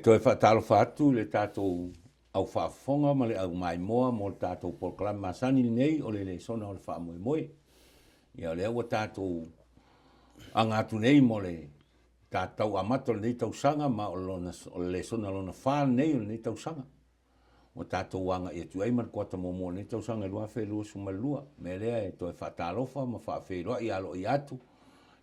toi whaatalo whaatu le tātou au whaafonga ma le au mai moa mo le tātou proklama masani nei o le sona o le wha moe moe. Ia le au tātou angatu nei mo le tātou amato le nei tausanga ma o le sona lona wha nei o le nei tausanga. O tātou wanga ia tu eiman kota mo nei tausanga lua whelua sumalua. Me lea e toi whaatalofa ma whaawhelua i alo i atu.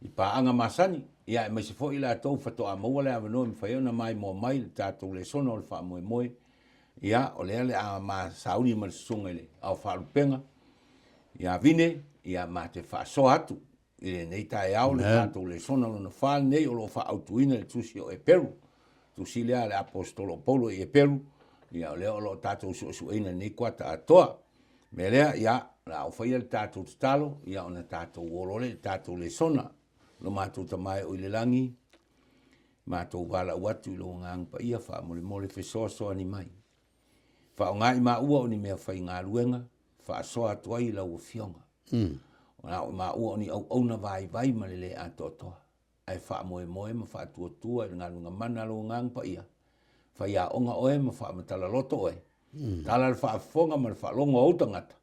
I paanga masani. Ia e mai se fo ila tau whatoa maua le avanoa mi whaiona mai mo mai le tātou le sona o le wha moe moe. Ia o lea le a ma sauni ma le sunga le au whaalupenga. Ia vine, ia ma te whaasoa atu. I nei tae au le tātou le sona lona wha nei o lo wha autuina le tusi o e Peru. Tusi lea le apostolo Paulo i e Peru. Ia o lea o lo tātou sueina nei kuata atoa. Me lea ia la au whaia le tātou talo. Ia ona tātou wolole le tātou le sona. Lo mātou tamai o ilelangi, mātou wala uatu i lo ngang pa ia wha mole whesoa soa ni mai. Wha o ngai maa ua o ni mea whai ngā ruenga, wha soa atua i lau o fionga. O nā o maa ua o ni au auna vai ma lele a totoa. Ai wha moe moe ma wha tua i ngā runga mana lo ngang pa ia. Wha ia onga oe ma wha matala loto oe. Tala le wha fonga ma le wha longo au tangata.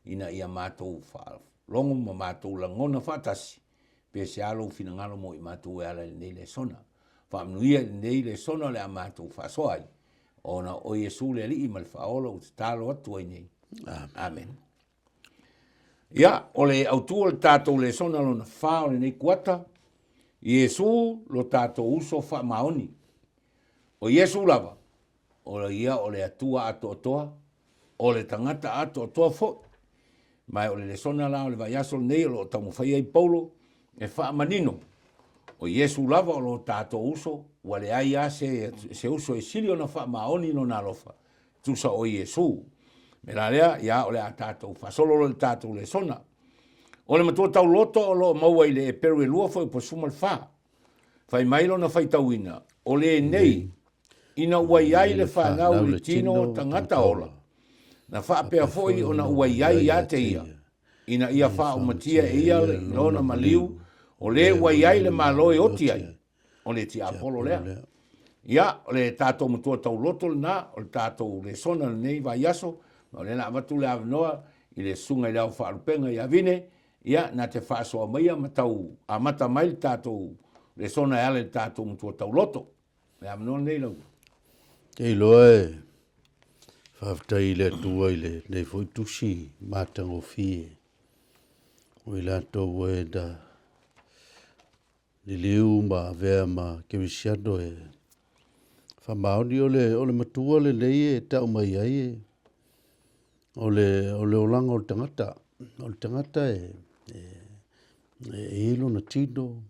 Ina ia mātou wha longo ma mātou langona whatasi. Pe se alo fina ngalo mo i mātou e ala nei le sona. Whaamnuia nei le sona le a mātou whasoai. Ona o Yesu le li i mal whaola o te talo atu ai nei. Amen. Ia, o le autua le tātou le sona lo na whao le nei kuata. Yesu lo tātou uso wha maoni. O Yesu lava. O le ia o le atua ato atoa. O le tangata ato atoa fo. Mai o le sona la o le vaiaso nei o lo tamu whaia i Paulo. E wha manino, o Yesu lava o lo tātou uso, wale ai a se uso e sili o na wha maoni no na lofa, tusa o Yesu. Me la lea, ia o le a tātou, whasolo le tātou le sona. O le matua tau loto o lo maua i le e peru e lua fo e po sumal wha. Whai mailo na whai tauina, o le nei, ina uai ai le whanau le tino tangata ola. Na wha pea foi o na uai ai a te ia. Ina ia wha o matia e ia le lona maliu, o le wai ai le maloe oti ai, o le ti Apollo lea. Ia, o le tātou mutua tau loto na, o le tātou le sona nei vai aso, o le na amatu le avanoa, i le sunga i leo whaalupenga i avine, ia, na te whaasoa maia matau, amata mai le tātou, le sona e ale le tātou mutua tau loto. Le avanoa nei lau. Kei loe, whaftai le tua i le, nei fwoi tusi, mātango fie, o i lātou e da, li liu ma vea ma kemisiado e whamaoni o le matua le nei e tau mai ai e o le olanga o le tangata e ilo na tino,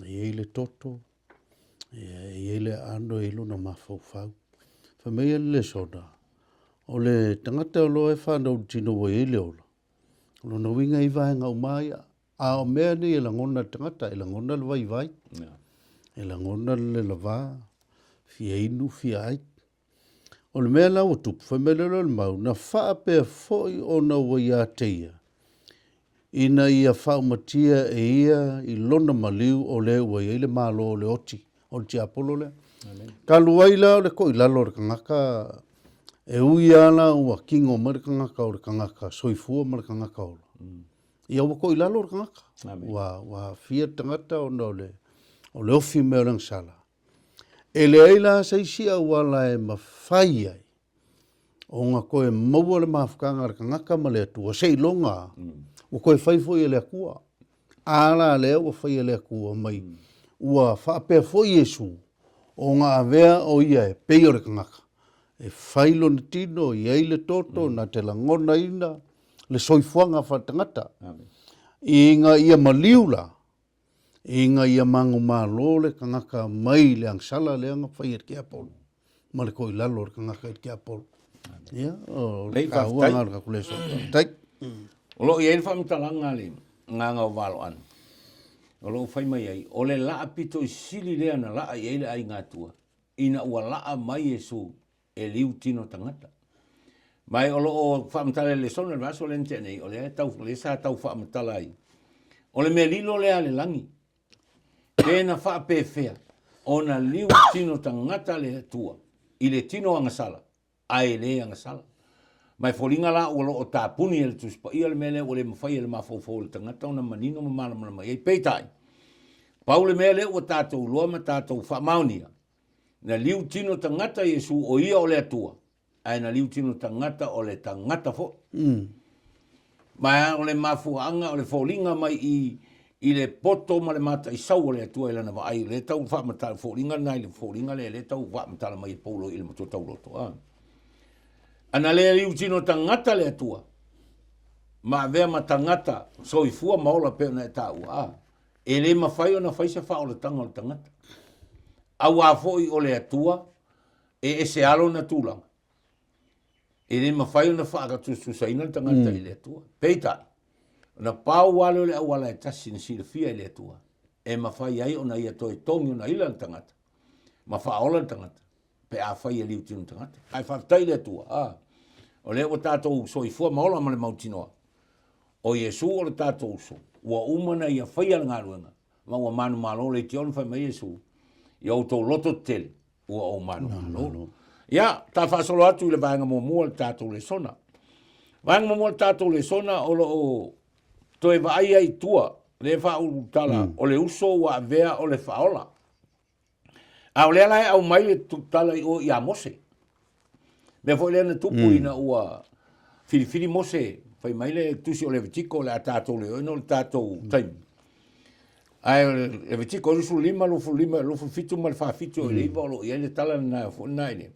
e le toto, e le ando e ilo na mafau. Whamea le soda, o le tangata o lo e whanau tino o e le ola. O lo na winga i vahenga o mai a o mea ni e langona tangata, e langona le vai. E langona le lava, fia inu, fia ai. O le mea lau tupu, wha mea le mau, na wha pea foi o na wai a teia. Ina ia wha matia e ia i lona maliu o le wai e le malo o le oti, o le ti Apollo le. Ka luai la o le koi lalo o le kangaka, e ui ana ua kingo ma le kangaka o le kangaka, soifua ma le kangaka o le. Ia ua koi lalo o le kangaka. Wa fia tangata o le ofi mea o langsala. E le aila saisia ua la e mawhai ai. O ngā koe maua le mawhakanga le kangaka ma le atua. Sei longa, ua koe whaifoi e le akua. Ala lea ua whai e le akua mai. Ua whaapea foi Yesu. O ngā vea o ia e pei o le kangaka. E whailo na tino, i eile toto, na te langona ina, le soifuanga whatangata. I ngā ia maliula. I ngā ia mangu malo le kangaka mai le angsala le anga whai e ki Apollo. Ma le koi lalo le kangaka e ki Apollo. Ia, o le kaua ngā raka kule so. Tai. O lo i e whamtalanga le ngā ngā walo anu. O lo whai mai ai, o le laa pito i sili lea na laa i eile ai ngā tua. Ina ua laa mai Yesu e liu tino tangata. Mai o lo o whamtale le sona le vaso le nte nei, o le sa tau whamtala ai. O le mea lilo lea le langi. Pena wha pe fea. ona liu tino tangata le tua. I le tino angasala. Ai le angasala. Mai folinga la o tapuni el tuspa. Ia le mele o le mawhai le mafofo le tangata ona manino mamala mai. Ei peitai. Paule mele o tātou loa ma tātou whamaunia. Na liu tino tangata Yesu o ia o le atua. Ai na liu tino tangata o le tangata fo. Mai o le mafuanga o le folinga mai i le poto ma le mata i sau o le atua ilana wa ai le tau whamata folinga nai le folinga le tau whamata mai paulo i le mato tau loto. Ana le liu tino tangata le atua. Ma vea ma tangata so i fua maola pe na tau. E le mawhai o na whaisa wha o le tanga o le tangata. Au a foi o le atua e se alo na tūlanga. E le mawhai o na whaakatusu saina le tangata i le atua. Peitai. Na pau wale o le awala e tasi na sila fia i le atua. E mawhai ai o na ia toi tongi o na ila le tangata. Ma whaola le tangata. Pe a whai e liu tino tangata. Ai whaftai le atua. O le o tātou soifua maola ma le mautinoa. O Yesu o le tātou so. Ua umana ia whai ala ngā ruenga. Ma ua manu malo le tion whai mai Yesu. Ia o tau loto tele. Ua o manu malo. Ia, tā whasolo atu i le vaenga mua le tātou le sona. Vaenga mua le tātou le sona o lo o toe vaai ai tua. Le wha uru tala. O le uso ua vea o le whaola. A o le alai au mai le tala i o ia mose. Me foi le na tupu ina ua filifili mose. Fai mai le tusi o le vitiko le a tātou le oino le tātou taimi. Ai le vitiko lufu lima lufu fitu ma le whaafitu o le iwa o lo ia le tala na nai le.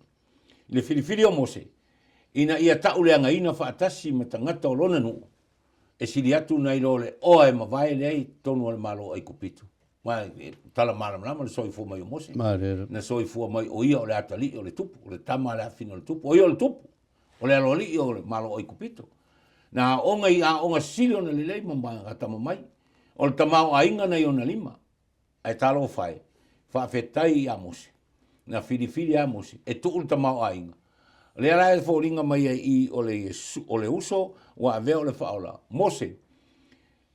Le filifili o mose. Ina ia tau le anga ina whaatasi ma tangata o lona nu. E siri atu nai lo le oa e mawai le ai tonu al malo ai kupitu. Mai tala maram lama le soi fua mai o mose. Na soi fua mai o ia o le atali o le tupu. O le tama le afino o le tupu. O ia o le tupu. O le aloli o le malo ai kupitu. Na onga i a onga sili ona lelei mamanga katama mai. O le tamau a inga na i ona lima. Ai talo o fai. Whaafetai i a mose. Na filifili a mose. E tu ul tamau a inga. Le ala e fōringa mai i o le uso wa ave o le whaola. Mose.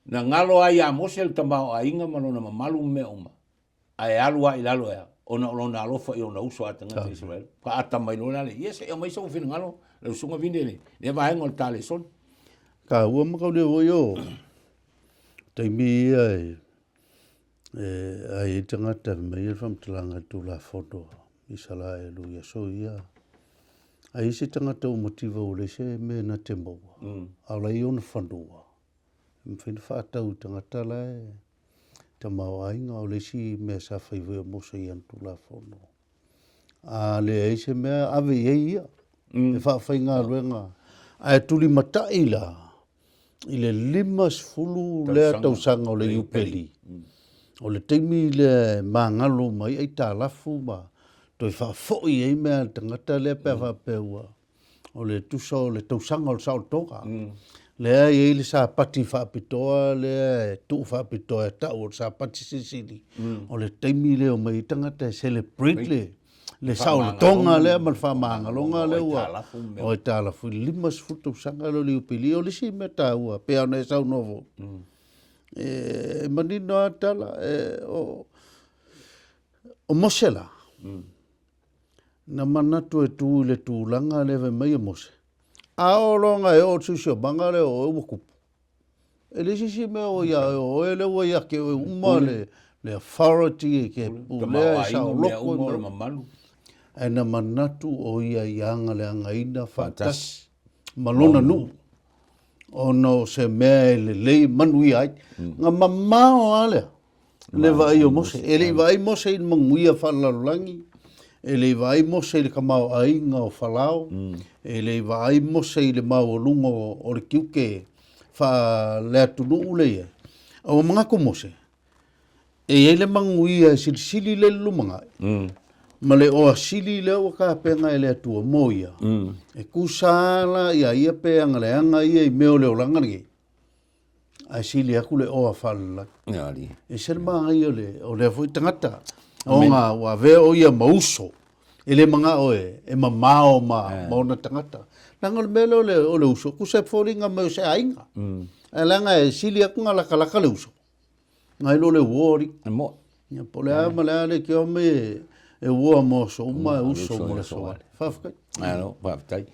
Na ngalo ai a mose le tamau a inga malona mamalu me oma. Ai alua i lalo ea. Ona olona alofa i ona uso atanga Israel. Pa ata mai lona le. Yes, e mai sa ufina ngalo. Le usunga vindele. Ne vaenga o le tale son. Ka ua makau le o yo. Taimi ai. Ai tangata mai e whamtalanga tu la foto. Isala e lu ya so ia. Ai se tangata o motiva o le se me na te maua. Ala i ona whanua. Mwhina whaatau tangata la e. Te mau ainga o le si mea sa whaiwea mosa i antu la fono. A le ai se mea ave e ia. E whaawhai ngā ruenga. Ai tuli matai la. I le 5 lea tausanga o le iupeli. O le teimi le mangalo mai ai tā lafu ma. Toi whaafoi ei mea tangata lea pēr whapeua. O le tusa o le tausanga o le sao tonga. Lea ei le sa pati whaapitoa, lea tu whaapitoa tau o le sa pati sisili. O le teimi leo mai tangata celebrate le. Le sao le tonga lea man whamaangalonga leua. O e tā lafu 5 tausanga lo le iupeli. O le si mea tā ua, pēr ne sao novo. E manino atala o mosela. Na manatu e tu le tūlanga lewe mai o mose. Aolonga e o tsusio banga le o wakupu. E le sisi me o ia o e le o ia ke o uma le authority e ke pulea sa o loko. E na manatu o ia ianga le angaina whaatasi. Malona nu. O no se mea le lei manui ai. Nga mamao alea. Le vai o mose. E le vai mose i manguia whalalangi. E le vai mose i le kamau ainga o whalao. E le vai mose i le mau o lungo o le kiuke. Wha lea tunu uleia. O mga ko mose. E le manguia sili le lumanga. Ma le oa sili le o ka penga e le atua moia. E kusala ia peanga le anga ia i meo leo langangi. Ai sili aku le oa whala. E sel maa ia o le fui tangata. O ngā wa vea o ia mauso. E le mga oe, e mamao mauna tangata. Nanga le mele o le uso, ku se fōringa mai o se ainga. E langa e sili aku ngā laka le uso. Ngai lo le wōri. Ia po le ama le ale ki o me e ua mo so uma e uso mo le soa. Whawhkai. Ano, whawhtai.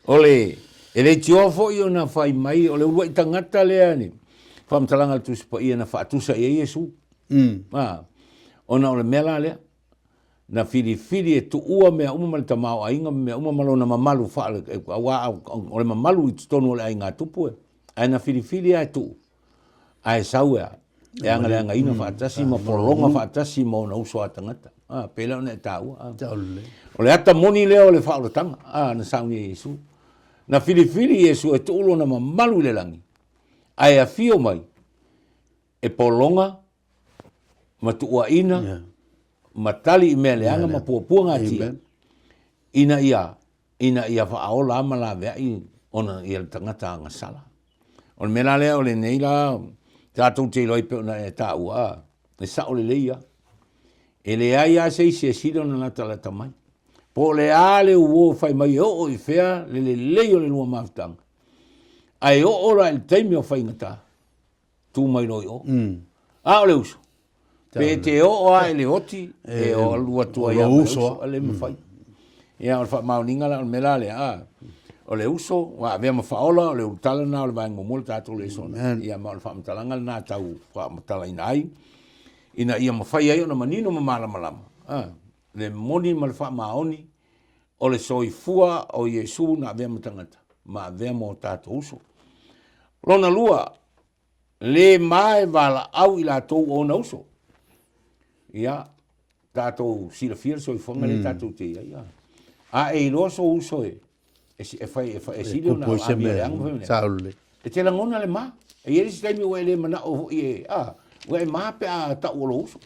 Ole, e le tio fo i ona whai mai, ole urua i tangata lea ni. Whamtalanga tusi pa ia na whaatusa i Yesu. Ona ole mela lea. Na fili e tu ua mea umamale ta mao ainga, mea umamalo na mamalu whaale. Ole mamalu i tonu ole ainga tupu e. Ai na fili ai tu. Ai sau ea. E anga le anga ina whaatasi, ma polonga whaatasi ma ona uso a tangata. Pela ona e tāua. Ole ata moni leo ole whaalatanga. Na sauni e Yesu. Na fili Yesu e tu ulo na mamalu le langi. Ai a fio mai. E polonga, ma tuua ina, matali i mea leanga, ma puapua ngā tia. Ina ia whaaola ama la vea i ona ia tangata anga sala. Ole mena lea ole nei la, tātou te loi pe ona e tāua, e sa ole leia. E le ai a seisi e sida ona nata la tamai. Po le a le uo fai mai o i fea, le leio le lua maftanga. Ai o ora il teimi o fai ngata. Tu mai noi o. Ole uso. Pe te o a ele oti, e o lua tua ia uso, ale mawhai. Ia o wha mauninga la, me la le a. O le uso, wa vea mawhaola, o le utalana, o le vaengo mula tātou le sona. Ia ma o le whaamatalanga nā tau whaamatala ina ai. Ina ia mawhai ai o na manino ma malama. Le moni ma le whaamaoni, o le soifua o Yesu na vea matangata. Ma vea mo tātou uso. Lona lua, le mai vala au i la tau o na uso. Ia, tātou sila fira soifonga le tātou te ia. A e loso uso e. E sili o na amia le anga. E te langona le ma. E ere si taimi ue le mana o i e. Ue ma pe a ta uolo uso.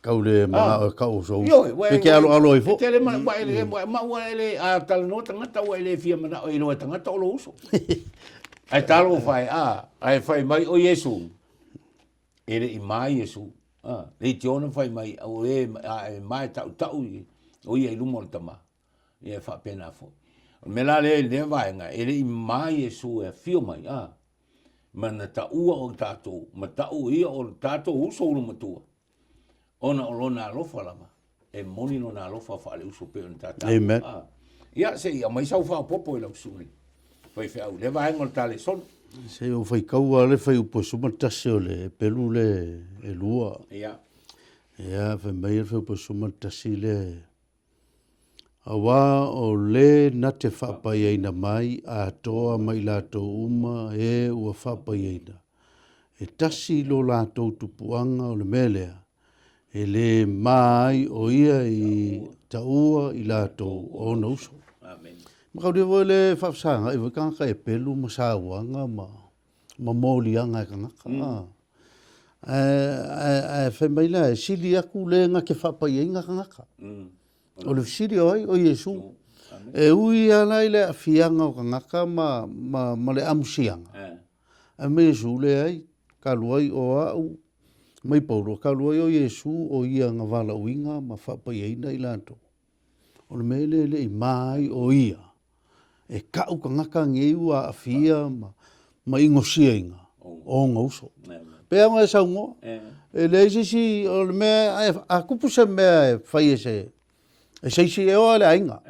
Kau le ma kau uso uso. Pe ke alo i fo. Te le ma ua ele a talano tangata ua ele fia mana o ilo e tangata uolo uso. Ai talo fai ai fai mai o Yesu. Ere i mai Yesu. Le tiona fai mai o e mai tau o ia i lumo le tama. Ia fa pena fo. Me la le vaenga, ele i mai Yesu e fio mai, mana ta ua o tātou, ma tau ia o tātou uso ulu matua. Ona o lona alofa lama, e moni no na alofa whaale uso pe on tātou. Amen. Ia se ia mai sau wha popo i lau suri. Fai whiau, le vaenga o tale son. Se o fai kaua le fai upo sumatase o le pelu le e lua. Ia. Ia, fai mai le fai upo sumatase le awa o le na te whapai eina mai a toa mai lato uma e ua whapai eina. E tasi lo lato tupuanga o le melea. E le mai o ia i taua i lato o na uso. Amen. Makau rewa le whapsanga e wakanga e pelu masawanga ma molianga e kangaka. Whai mai la e sili aku le nga ke whapai eina kangaka. O le fisiri oi, o Yesu. E ui ala i le afianga o kangaka ma le amusianga. A me Yesu le ai, kaluai o au, mai paulo, kaluai o Yesu o ia nga wala uinga ma whapai eina i lanto. O le mele le i mai o ia. E kau kangaka ngeu a afia ma ingosia inga, o nga uso. Pea nga e saungo, e le isi o le mea, a kupusa mea e whai ese, e seisi e oa le ainga.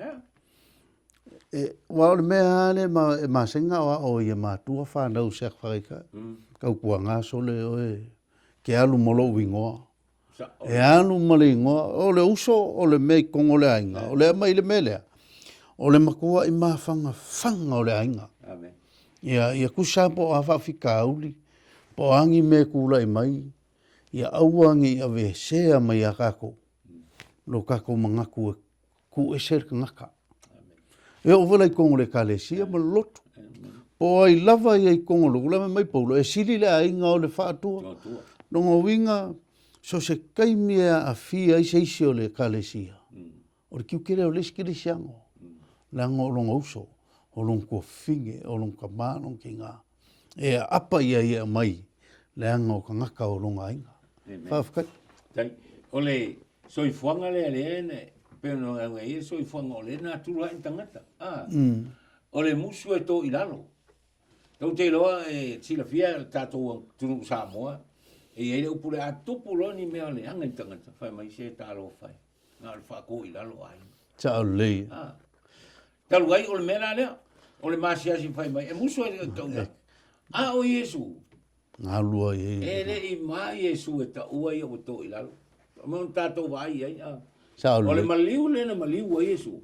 Wa ole mea ale ma senga o ia mātua whanau seak whakaika. Kau kua ngā sole oe ke alu molo wingoa. E alu mole ingoa. O le uso o le mei kongo le ainga. O le mai le melea. O le makua i maa whanga o le ainga. Ia kusa po a whawhika auli. Po angi me kula i mai. Ia auangi a ve sea mai a kako. Lo kako mangaku ku e ser ngaka. E o wala i kongo le kalesia ma loto. Po ai lava i kongo lo kula mai paulo. E sili le ainga o le whaatua. Nongo winga so se kaimia a fia i seisi o le kalesia. O le kiukere o le skiri siango. Lango o longa uso. O longa kua finge. O longa kamano ki ngā. E apa ia mai. Le anga o ka ngaka o longa ainga. Whawhakai. Ole soifuanga le ene. Pero no e soifuanga o le na tula in tangata. O le musu e to i lalo. Tau te loa e sila fia tatou tunu Samoa. e ele upule atupu lo ni mea le anga tangata fai mai se talo fai na le whako i lalo ai Ta o le. talu ai o le mea lea o le masiasi fai mai e muso e tauna a o Yesu Ngā lua e. e le i ma Yesu e ta ua i o to i lalo ma un tato vai ai Ta o o le le. maliu le na maliu o Yesu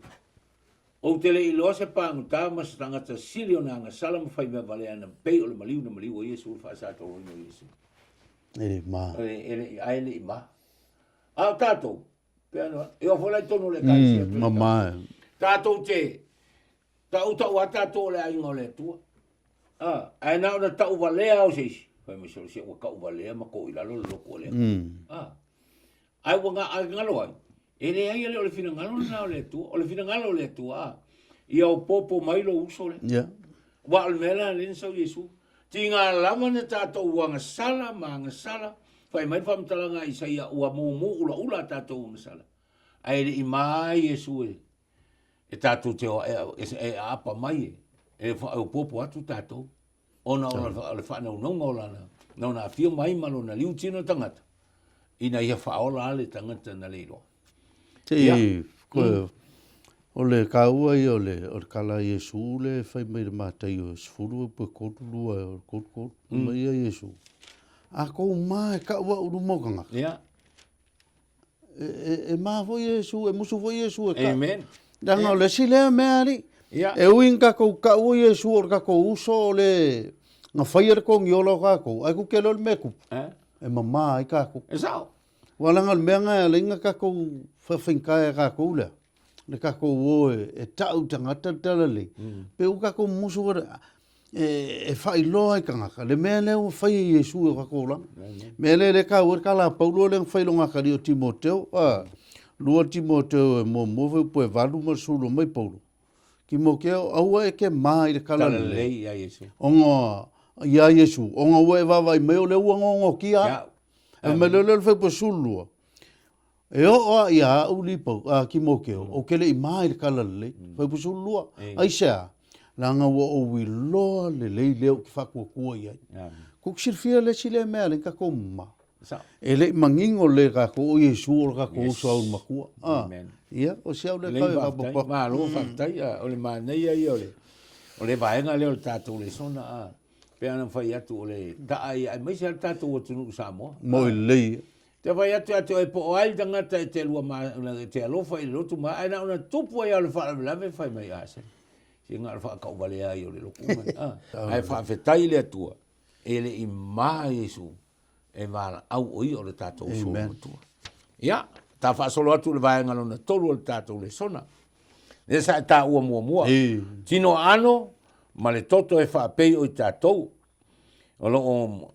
o te le i loa se pānguta ma se tangata sili o nanga sala ma fai mea vale ana pei o le maliu na maliu o Yesu fa sa to o Yesu E ma. ai le i ma a tato peano e o fola tonu le kai Mama. tato te ta uta wa tato le ai ngole tu ai na na ta vale au se fai me so se o ka vale ma ko ila lo ko le ai wanga ai ngalo ai ele ai le fina ngalo na le tu o le fina ngalo le tu i o popo mai lo uso le Ya. wa al mela le so Yesu tinga lama na tato wanga sala manga sala fai mai fam talanga Isaia ua mumu ula tato wanga sala ai le mai Yesu e tato te o e apa mai e fa o popo atu tato ona le fa no ngolana no na fio mai malo na liu tino tangata ina ia fa ola le tangata na leilo Te ko o le kaua i o le kala Yesu le fai mai le matai o sfuru pe kotu lua o kotu mai a Yesu. A ko mai ka wa uru mokanga. ya E ma vo Yesu e musu vo Yesu e ka. amen Danga le sile me ari. ya E uin ka ko Yesu o ka ko uso le nga fire ko ngiolo ka ko ai ku kelo le meku. E mama ai ka ko. esau Wala ngal menga le nga ka ko fa finka ka ko le. Le ka ko o e tau tangata talale. Pe u ka ko musu e fai loa ka nga le me le o fai Yesu ka ko la. Me le ka o ka la Paulo le fai longa ka rio Timoteo. Lua Timoteo mo ve po valu mo sulu mai Paulo. Ki mo ke au e ke mai le kala le ya Yesu onga ya Yesu onga we va vai me le uanga kia e me le fe po sulu e o ya ulipo ki mo ke o ke le mai le kala le fe po sulu ai sa langa wo o wi lo le ki fa ko ia ku sirfia le sile me le ka ko ma ele mangingo le ka ko Yesu o ka ko so makua ia o sia le ka pa ma lo fa tai o le ma nei ai o le vaenga le o tato le sona pe ana fai atu o le dai ai mai se tato o tunu samo mo le te vai atu e po ai danga te lua ma te alo fai lo tu ma ai na una tupu ai le fa la me fai mai ase si nga fa ka vale ai o le lo kuma ai fa fetai le tua ele i mai Yesu e vala au oi o le tato so tu ya ta fa solo atu le vai ngalo na tolu le tato le sona le sa ta ua mua tino ano ma le toto e fa pei o tato o lo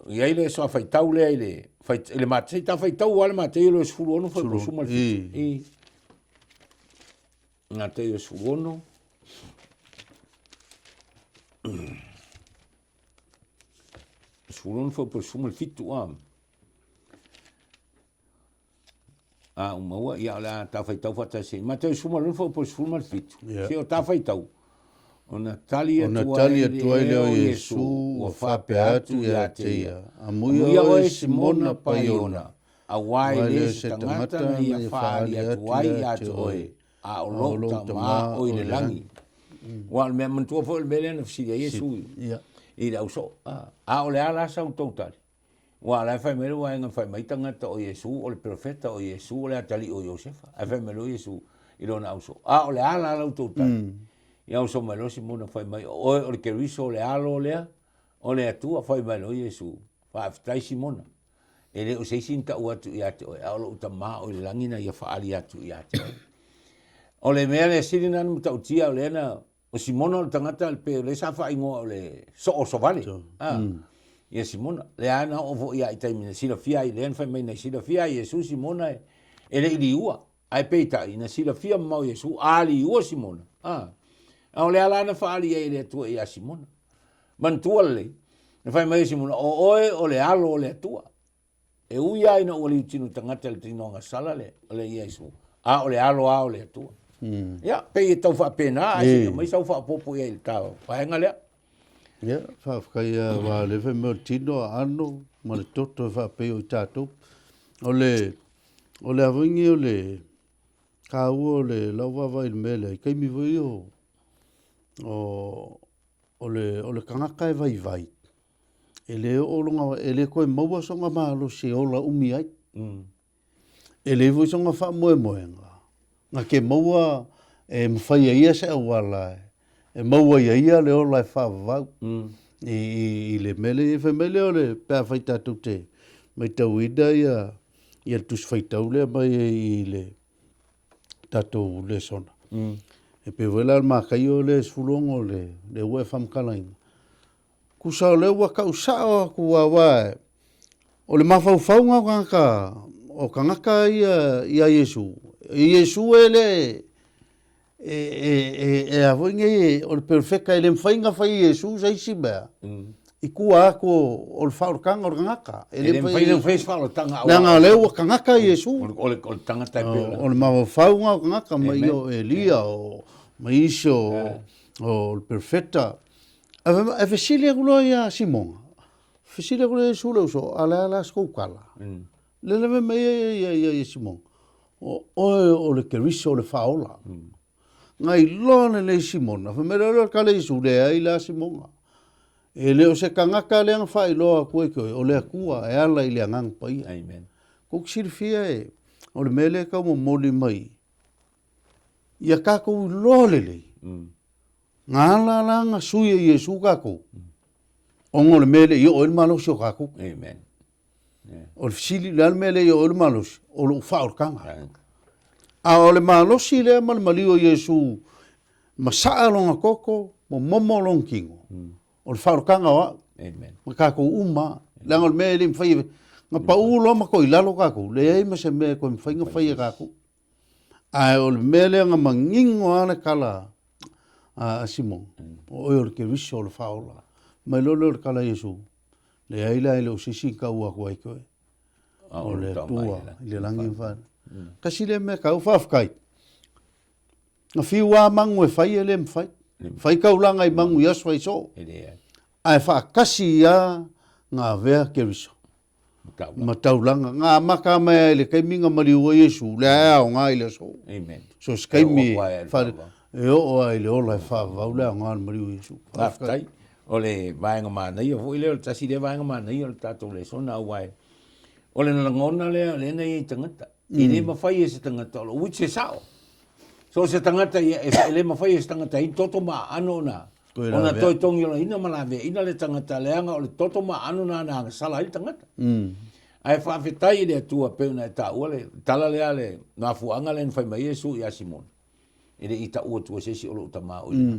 ia ile so fa tau le ile fa le mate ta fa tau al mate lo sfulu no fa suma e na te yo suono sfulu no fa suma il fitu uma ua ia la ta fai tau fata se ma te suma lo fo po suma fitu se o ta fai tau ona talia tua ile o Yesu o fa pe atu ia te ia o Simona Paiona a wai le se tangata ia fa ia tuai ia toe a o lo ta ma o ile langi wa me mantua fo il belen si Yesu ia so a o le ala sa un total wa la fa melo wa nga fa mai tanga to Yesu o le profeta o Yesu o le atali o Josefa a fa melo Yesu i lo na uso o le ala la to ta ya uso melo Simona fa mai o le ke riso le alo le o le atu fa mai lo Yesu fa tai Simona ele o sei sinta o atu ya to o lo ta ma o le langina ya fa ali atu ya to o le mele sirina no ta utia o le na o Simona o tangata al pe le sa fa ingo le so vale ia Simona le ana o vo ia itai mina sila fia i len fa mai na sila fia Yesu Simona ele ili ua ai peita ina sila fia mau Yesu ali ua Simona o le ala na fa ali ele tu ia Simona man tuale na fa mai Simona o le alo le tua e uia ina o le tinu tangata le tino nga sala le Yesu o le alo o le tua ia pe tau fa pena ai mai sa fa popo ia il tau fa ngale Ya, whaakai wa le whai mo tino ano, ma le toto e whaapeo i tātou. O le awingi o le ka ua o le lauwawa i le mele, i kaimi vui o le kangaka e vai. E le olonga, e le koe maua songa maalo se ola umi ai. E le vui songa wha moe nga. Nga ke maua e mwhai ia se awala e maua ia le ola e wha vau. I le mele, e mele o le pēr whai tātou te. Mai tau ida ia tus whai tau lea mai i le tātou le sona. E pe wela al makai o le sfulongo le ue whamkalainga. Kusa o le ua ka usao ku wae. O le mawhauwhaunga o kangaka ia Yesu. Yesu e le e avoinge o le perfeka e le mwhainga whai Yesu sa isi bea. I kua ako o le whaurkanga o le kangaka. E le mwhainga whai whaurkanga. Nanga le ua kangaka Yesu. O le tangata e pēla. O le mawhauwhaunga o kangaka mai o Elia o mai iso o le perfeta. E whesilia kulo ia Simonga. Whesilia kulo ia sula uso ala skoukala. Le lewe mei ia Simonga. O le keriso o le whaola. Ngai lone le Simona. Whamera ora kale isu lea i la Simonga. E leo se kangaka leanga whai loa koe o lea kua e ala i lea ngang pai. Amen. Kuk sirifia o le mele ka mo moli mai. Ia kako loa lelei. Ngā langa suia Yesu kako. Ongo le mele i o il malosi o kako. Amen. O le fisili le mele i o il malosi. O le whaorkanga. A o le malosi le mali o Yesu. Masaa longa koko. Mo momo long kingo. O le whaorkanga wa. Amen. Ma kako uma. Langa le mele mwhai. Nga pa ulo ma ko ilalo kako. Le ei ma se me ko mwhai nga whai kako. A o le mele nga mangingo ane kala. A Simon. O le ke riso o le whaola. Mai lolo le kala Yesu. Le aila ele o sisi ka ua kua ikoe. O le tua. Le langi mwhana. Kasi le me kau whafkai. Nga whiua mangu e whai ele mwhai. Whai kaulanga i mangu i aswa i so. Ai whakasi ia ngā vea ke riso. Mataulanga. Ngā maka mea ele keiminga mali ua Yesu. Le ao ngā ile so. Amen. So skaimi. E o ai le ola e whaavau le ngā mari ua Yesu. Whafkai. O le vaenga mānei. O le tasi le vaenga mānei o le tātou le sona au ai. O le nangona lea le nei i tangata. I le mawhai e se tangata o lo uche sao. So se tangata e le mawhai e se tangata i toto maa ano na. O na toi tongi o ina malawe ina le tangata leanga o le toto maa ano na nga sala i tangata. Ai whawhetai le tua peuna e ta ua le tala lea le ngā fuanga le nwhai mai Yesu i a Simon. I le i ta ua tua sesi o lo utama o ina.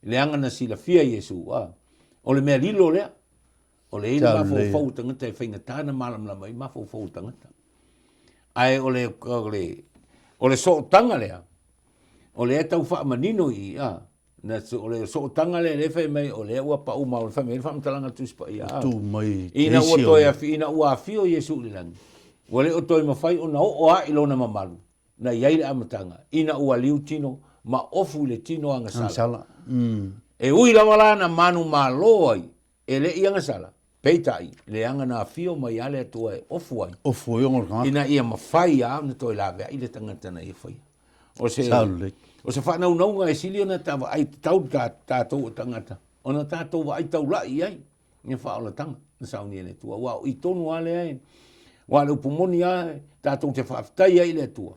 Le anga na sila fia Yesu. O le mea lilo lea. O le ina mawhau tangata e whainga tāna malamlama i mawhau tangata. Ai o le sootanga lea. O le e tau wha manino i o le sootanga lea le whai mai o le ua pa uma o le whai mai le whamtalanga tuspa i Tu mai ina ua toi ina ua awhio Yesu li langi. Wa le o toi mawhai o na o a ilona mamalu. Na iai le amatanga. Ina ua liu tino ma ofu le tino anga sala. E ui lawala na manu ma loai. E le i anga sala. Peitai, le anga na fio mai ale atua e ofu ai. Ofu ai ongo kanga. Ina ia mawhai a na toi lawea i le tangata na i whai. O se whanau naunga e sili ona tawa ai tau tātou o tangata. O na tātou wa ai tau lai ai. Nga whaola tanga. Na sauni ene tua. Wao i tonu ale ai. Wa le upumoni ai. Tātou te whaftai ai le tua.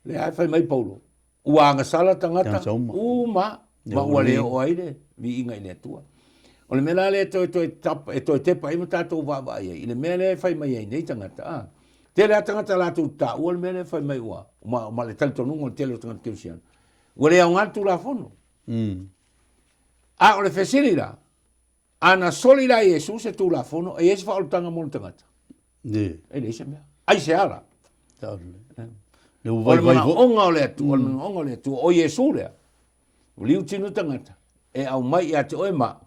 Le ai whai mai paulo. Ua anga sala tangata. Ma ua leo o aile. Vi inga i le tua. O le mela le toi tepa ima tātou wawa ai. I le mea le whai mai ai nei tangata. Te le tangata lātou tā ua le mea le whai mai ua. Ma le talitonunga o le tele o tangata keusiana. Ua le au ngātu la fono. O le whesiri la. Ana soli la Yesu se tū la fono. E esi whaolu tanga mo le tangata. E le isa mea. Ai se ala. O le mana onga o le atu. O le mana onga o le atu. O Yesu lea. O liu tinu tangata. E au mai a te oe maa.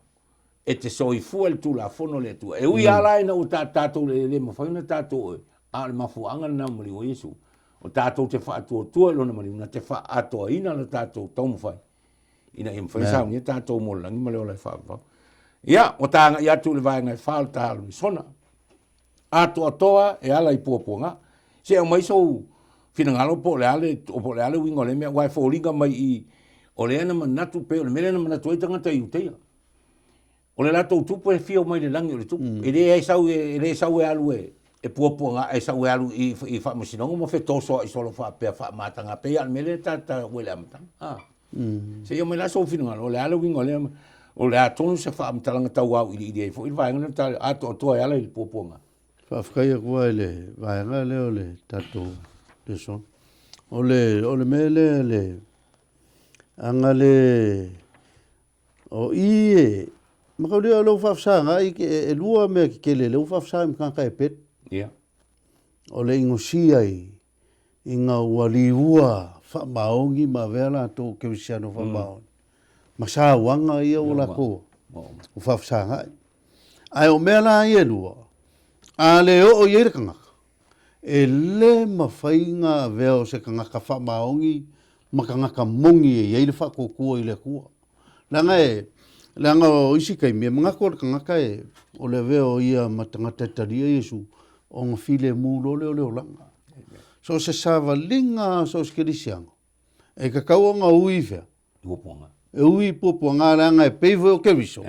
E te soifua le tū la fono le atu. E ui ala ina o tātou le mawhaina tātou oe. A le mafuanga na mali o Yesu. O tātou te whaatua tua e lona mali. Una te whaatua ina le tātou taumu whai. Ina i mwhai sao ni tātou mo langi male o lai whaapau. Ia, o tanga ia tu le vai ngai fal ta lu sona. A to toa e ala I puapuanga. Se o mai so fina ngalo po le ale o po le ale wingo le me wai fo linga mai I o le ana manatu pe o le mele na manatu e tanga tai uteia. O le lato tupu e fio mai le langi o le tupu. E le sau e alu e puapuanga e sau e alu I fa masinongo mo fe toso I solo fa pe fa matanga pe al mele ta wele amtanga. Ah. Se o mai la so fina ngalo o le ale wingo le o le atonu se fa amtalanga tau au I le fo I vai ngana ta ato to e ala I puapuanga. Fa fkai kua le vai nga le o le tato le son. O le mele le anga le o I ma le lo fa sanga I e lua me ke le lo fa sa mi kan kai pet. Ia. O le ingosia I inga waliua fa maongi ma vela to ke siano fa maongi. Ma sa wanga ia o la ko. O fa sanga. Ai o mela ia lua. A le o ia kanga. E le mawhainga veo se kanga ka wha maongi, ma kanga ka mongi e le wha kukua I le kua. Langa o isi kai mea, mga kua kanga kai o le veo ia ma tangata taria Yesu, o ngā while mūlo leo leo langa. So se sawa linga so skirisianga. E ka kaua ngā ui whea. Puapuanga. E ui puapuanga langa e peive o kewiso.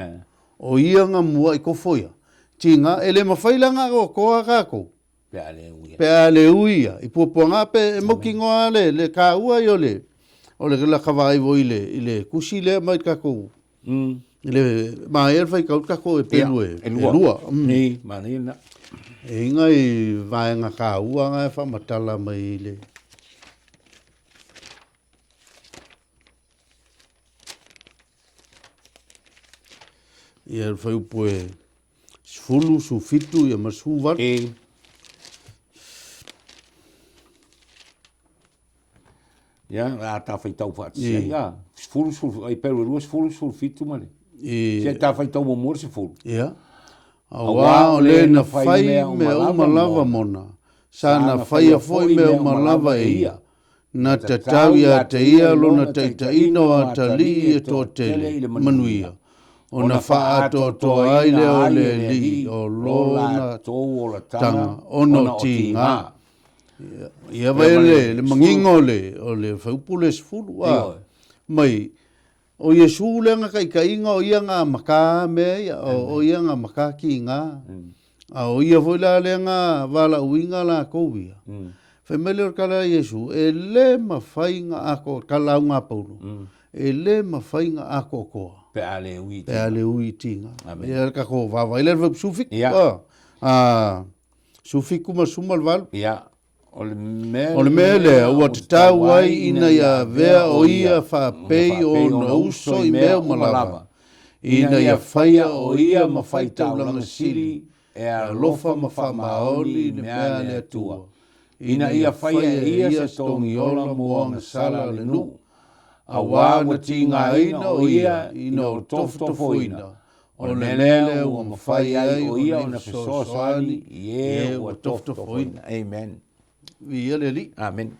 O ia ngā mua I kofoia. Tinga, ele mawhailanga o koa kako. Pe ale uia. I puapuanga pe e moki ngoa le ka ua I o le la kawai vo I le kusi le mai kako. Le mai elfai kaut kako e pelu e lua. Nei, mani na. E inga I vaenga ka ua ngai whamatala mai le. Ia elfai upo e sfulu su fitu ia masu var. Ia, a ta fai tau whaatsia. Ia, sfulu, ai peru rua sfulu fitu mani. Se ta fai tau momor se fulu. Ia. Awa o le na fai me uma lava mona. Sa na fai a foi me uma lava e ia. Na te tau ia te ia lo na te ino a ta li e to tele manuia. O na wha ato to aile o le li o lona tanga ono ti ngā. Ia vai le mangingo o le whaupule sfulu a. Mai, o Yesu lenga kai inga o ia ngā maka mea, o ia ngā maka ki ngā. A o ia voi la lenga wala uinga la kouvia. Whemele o kala Yesu, e le mawhainga ako, kala unga paulu. E le mawhainga ako koa. Pe ale ui tinga. Pe ale ui tinga. Ia kako wawa. Ile rwa sufik. Ia. Sufik kuma sumal wal. Ia. O le mele, ua te tau ai ina ia vea o ia whapei o na uso I meo malava. Ina ia whaia o ia ma whai taulanga siri, e a lofa ma wha maoli ne mea le atua. Ina ia whaia ia se tongi ola mua na sala le nu. A wā na tinga ina o ia ina o tofo ina. O le lele ua ma whai ai o ia o na pesosani I e ua tofo ina. Amen. Ia le li. Amen.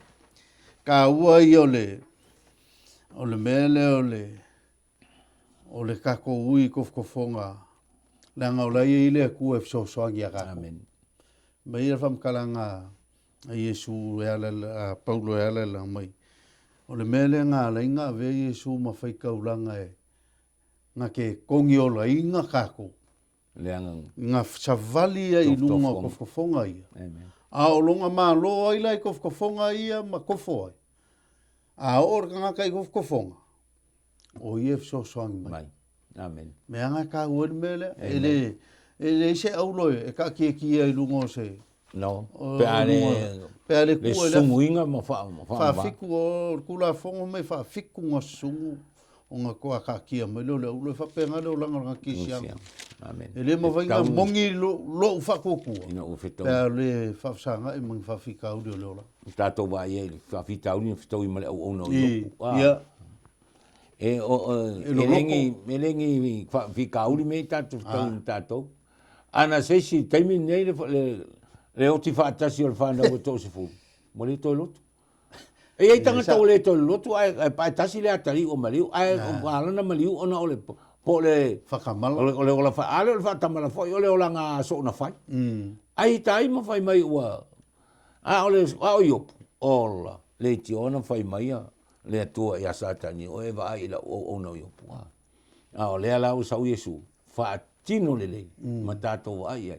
Ka ua I o le mele o le kako ui kofkofonga. Langa o lai I le kua pesosani a kako. Amen. Ma ia whamkalanga a Yesu e ala, a Paulo e ala la mai. O le mele ngā lainga ve Yesu ma whaikaulanga e. Ngā ke kongi o la inga kako. Ngā savali ia I lunga kofkofonga ia. Amen. A o longa mā loa I lai kofkofonga ia ma kofo ai. A o orka ngā kai kofkofonga. O ia fsosoangi mai. Amen. Me anga ka ua mele. Ele se auloe e ka kia I lunga o se. No. Pe ale kua le sunguinga ma fa fiku o kula fongo mai fa fiku nga sungu o nga koa ka kia mai lo le ulo fa penga le langa nga kisia. Amen. Ele mo vai nga mongi lo fa koku. Ina o feto. Pe le fa sanga e mang fa fika o le lo. Tato va ye fa fita uni fito I male o no. Ia. E o melengi fa fika uni me tato. Ana se si taimi nei le o ti whaatasi o le whanau o tō se fu. Mo le tō lotu. E ei tangata o le tō lotu, ai tasi le atari o maliu, ai o wālana maliu ona o le po le Whakamala. ole ola fa ale ole fa tamala foi ole ola nga so na fai ai tai ma fai mai ua ole o yo ola le ti ona fai mai le tua ya satani o e vai la o no yo pua ole ala o sa Yesu fa tino le matato ai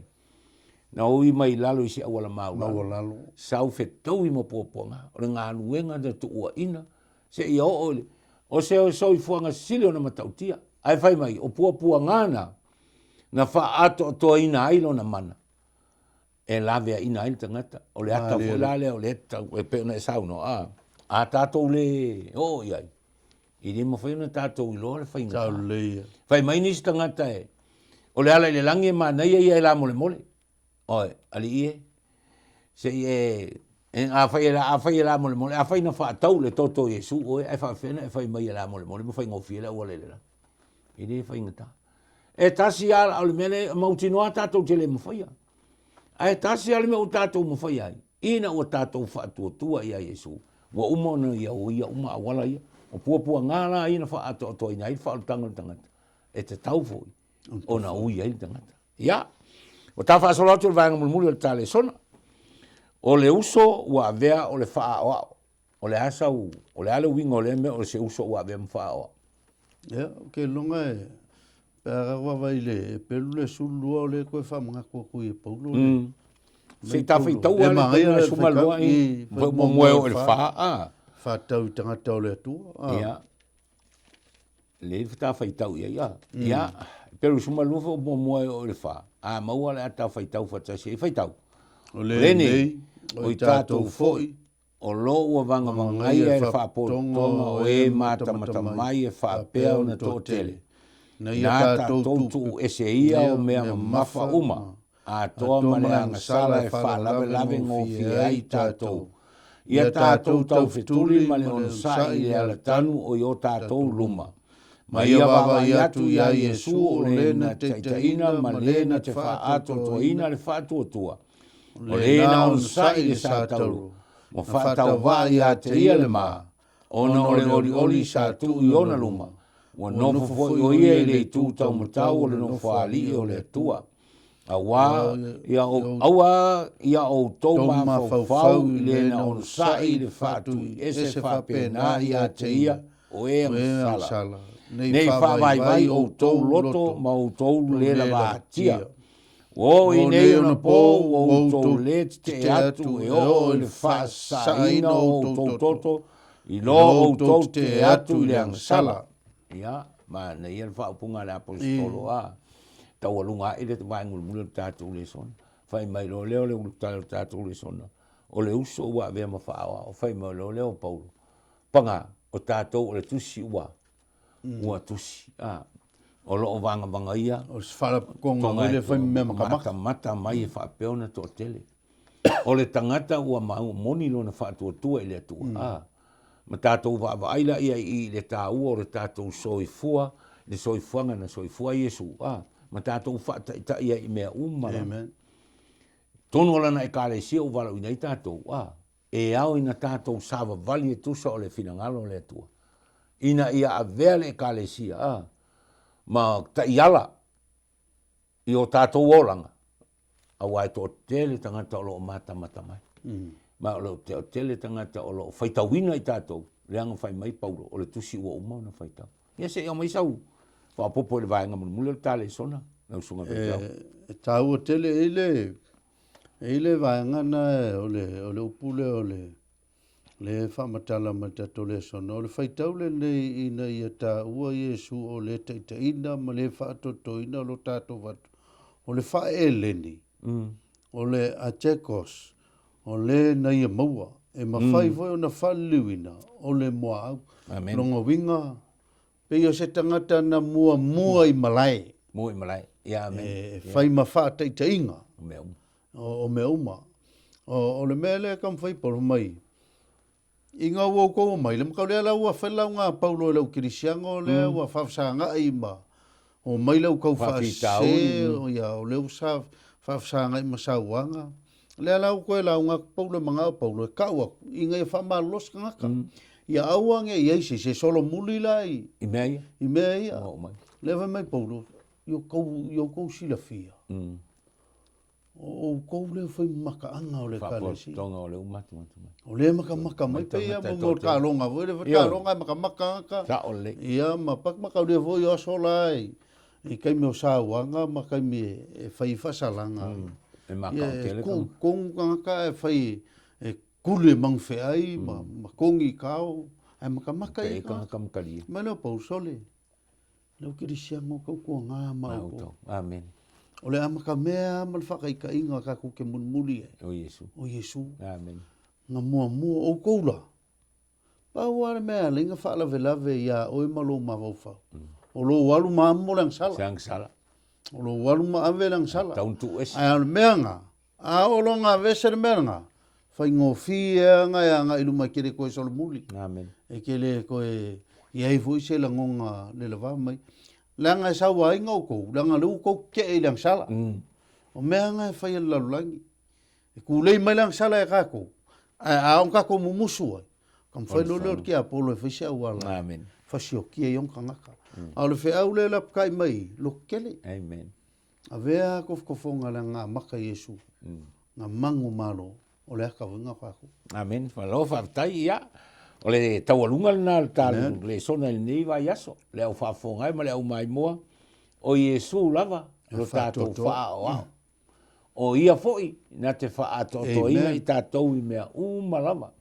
na ui mai lalo isi awala mau lalo sau fe tau i mo poponga o nga luenga de tu ua ina se ia ole o se o so i fuanga sile ona matautia ai fai mai o pua ngana na fa ato to ina ai lo na mana e lave ina ai tangata o le ata fo lale o le ta e pe na sau no a tato le o ia i le mo fai na tato i lo le fai na fai mai ni tangata e o le ala le langi ma na ia la mole mole oi ali ie se a fai la mole mole a fai na fa tau le toto Yesu o e fa fena e fai mai la mole mole mo fai ngofia o le la i le fai ngata e tasi ala al mele mautinoa tato tele mo fai ai tasi ala me o tato mo fai ai ina o tato fa tua ia Yesu wa umo no ia o ia uma wala ia o pua ngala ina fa ato to ina i fa tangata e te tau foi ona ui ai tangata ia o ta fa solo tu vanga mulu le tale sona o le uso wa vea o le fa o le asa o le ale wingo le me o se uso wa vea fa ya ke longa e para wa vai le pelu le sulu o le ko fa manga ko ku e paulo se ta fa tau ale suma lo ai mo mo o le fa tau tangata o le tu ia le ta fa tau ia pelu suma lo mo mo o le fa mau ala ta fa tau fa se fa tau o le nei o tatou foi o lo ua vanga mangai e fa tonga o e mata mai e fa pea na to tele na tatou tu e se ia o mea mafa uma a toa maleanga sala e fa lave ngofi ai tatou ia tatou tau fetuli male on sai le ala tanu o yo tatou luma ma ia wawa atu ia Yesu o lena te taina ma lena te fa ato to ina le fa tua o lena on sai le sa tauru mo fa tau wa ia te ia le ma ona ole oli sa tu i ona luma wa nofo fo o ia le tu tau matau o le nofo ali o le tua awa ia o toma fau lena on sai le fa tu ese fa pena ia te ia o e sala nei fa vai o tou loto ma o tou le la vatia o i nei ona po o tou le te atu e o le fa saina o tou toto i lo o tou te atu le ang sala ia ma nei el fa punga le apostolo tau alunga e le vai ngul mulu tatu le son fai mai lo le tatu le son o le uso wa ve ma fa o fai mai lo le o paulo panga o tatu o le tusi ua tusi o lo vanga ia o se fala konga le fai me mata mai e fa peona to tele o le tangata ua mau moni lo na fa tu ile tu ma tatou va aila ia i le tau o le tatou soifua le soifuanga na soifua Yesu ma tatou fa ta ia i mea amen tono lana e kale sia o vala ina i tatou e au ina tatou sava vali e tusa o le finangalo le tua ina ia avea le kalesia ma ta iala i o tatou olanga a wai to tele tangata o lo mata mai ma lo tele tangata o lo faitawina i tatou leanga fai mai paulo o le tusi ua umau na faitau ia se ia mai sau fa popo le vaenga mulu le tale sona na usunga faitau tau tele ele vaenga na o le upule o le whamatala matatole sona o le whaitau le nei ina ia tā ua Yesu o le taitaina ma le whaatotoina lo tātou watu o le whaeleni o le atekos o le na ia maua e mawhai foi o na whaliwina o le moa au longa winga pe o se tangata na mua i malai ia amen whai ma whaataitainga o me uma o le mea le kam whai poro mai inga ua ko mai le mkau le ala ua whelau ngā paulo e lau kirisiango le ua whafsanga i ma o mai lau kau whaase o ia o leu sa whafsanga i ma sauanga le ala ua lau ngā paulo mga paulo e kaua inga e whamalos ngaka ia auange i eise se solo muli lai i mea ia Leva mai paulo, yo kou sila fia. O kou le foi makaanga o le kalesi. Tonga o le umatu. O le maka mai pe ia mo kalonga vo le kalonga maka ta o le ia ma pak maka le vo yo solai I kai me o sauanga ma kai me e fai fasalanga e maka o tele kong ka e fai e kule mang fe ai ma kongi kao ai maka e ka makali ma no po sole lo kirisiango ko nga ma o amen o le amaka mea mal fakai ka inga ka ku ke munmuli o Yesu amen nga mua o koula pa wa mea linga fa la velave ya o malo ma fa o lo walu ma mo lang sala o lo walu ma ave lang sala tauntu es ai al meanga a o lo nga veser meanga fa ngo fia nga ya nga ilu ma kire ko sol muli amen e kele ko e ia foi se la ngonga le lava mai langa sa wa ngo ko langa lu ko ke lang sala o meanga fa ia la langi e ku le mai lang sala e ka ko a on ka ko mumusu kam fa lo ki apolo fa sia wala amen fa sio ki e on kanga a le fe au le la kai mai lo kele amen a vea ko fonga la nga maka Yesu nga mangu malo o le ka vinga ko amen fa lo fa tai ya o le tawalunga na tal le sona el niva yaso le au fa fonga ma le au mai mo o Yesu lava lo tato fa o ia foi na te fa ato to ina I tato I mea malama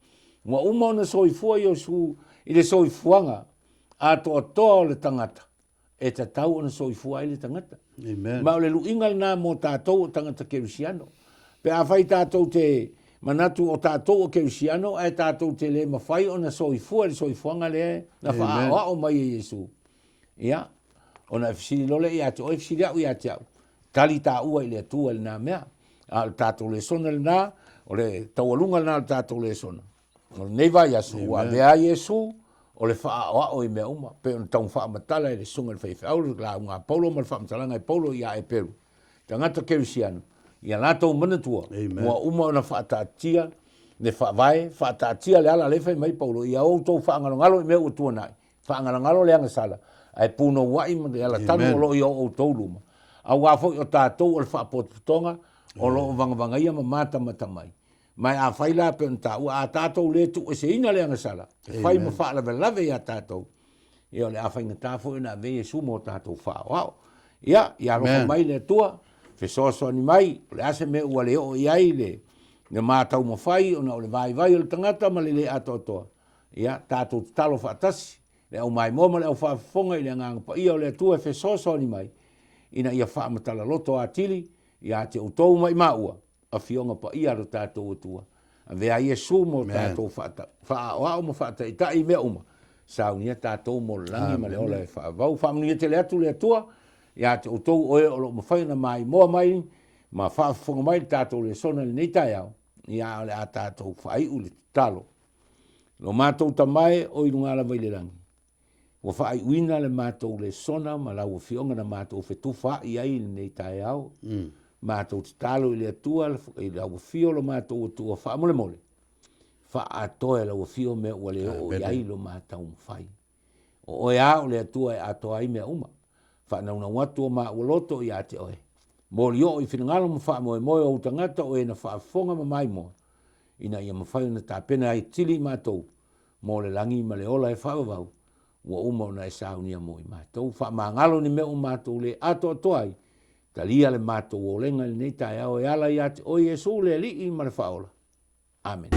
wa uma na soifua Yesu I le soifuanga a to le tangata e te tau ona soifua I le tangata amen ma o le luinga na mo tatou tangata kerisiano pe a fai tatou te manatu o tatou o kerisiano e tatou te le mawhai ona soifua le soifuanga le na wha o mai Yesu ia ona fisili lole I ate o fisili au I ate au tali ta ua I le atua le na mea a tatou le sona le na o le tawalunga na tatou le sona o neiva Yesu wa vea Yesu o le faa o I mea uma pe on tau faa matala I le sunga le whaifau la unga paulo ma le faa matalanga I paulo ia e peru tangata kerisiano ia latou manatua wa uma ona faa tatia le faa vai faa tatia le ala le fai mai paulo ia o tau faa ngalongalo I mea utua nai faa ngalongalo le anga sala ai puno wai ma le ala tanu o lo I o tau luma a wafo o tatou o le faa potutonga o lo vanga ia ma mata matamai mai a faila pe nta u a tatou le tu e se ina le anga sala fai ma fa la lave ya tatou ia le a fai ngata fo ina ve Yesu mo tatou fa wow ia lo mai le tua fe so ni mai le ase me u le o ia ile ne matau mo fai ona o le vai o le tangata ma le atoto ia tatou talo fa tasi le o mai mo le o fa fonga ile nga pa ia le tua fe so ni mai ina ia fa matala loto atili ia te o tou mai maua a fionga pa ia ro tatou tua a vea Yesu mo tatou fa o mo fa ta I me uma saunia tatou mo langi ma le ola e fa vau fa mni te le atu le tua ia te o tou o lo mo fa na mai mo mai ma fa fonga mai tatou le sona le nei tai au ia le a tatou fa I uli talo lo matou tamai o I lunga la vai le langi wa fa I wina le matou le sona ma la o fionga na matou fe tu fa I ai nei tai au matou talo I le atua I le au fio lo matou tua fa mole fa atoe lo fio me o le o ai lo matou fai o ia o le atua e atoa I me uma fa na una watu ma o loto ia te oe mo lio I finangalo mo fa mo o tangata o e na fa fonga ma mai mo ina ia ma fai na ta pena I tili matou mo le langi ma le ola e fa vau wa uma na sa unia mo I matou fa mangalo ni me o matou le ato toai talia le matou o lenga le nei tai au e ala ia te o Yesu le li I ma le faola. Amen.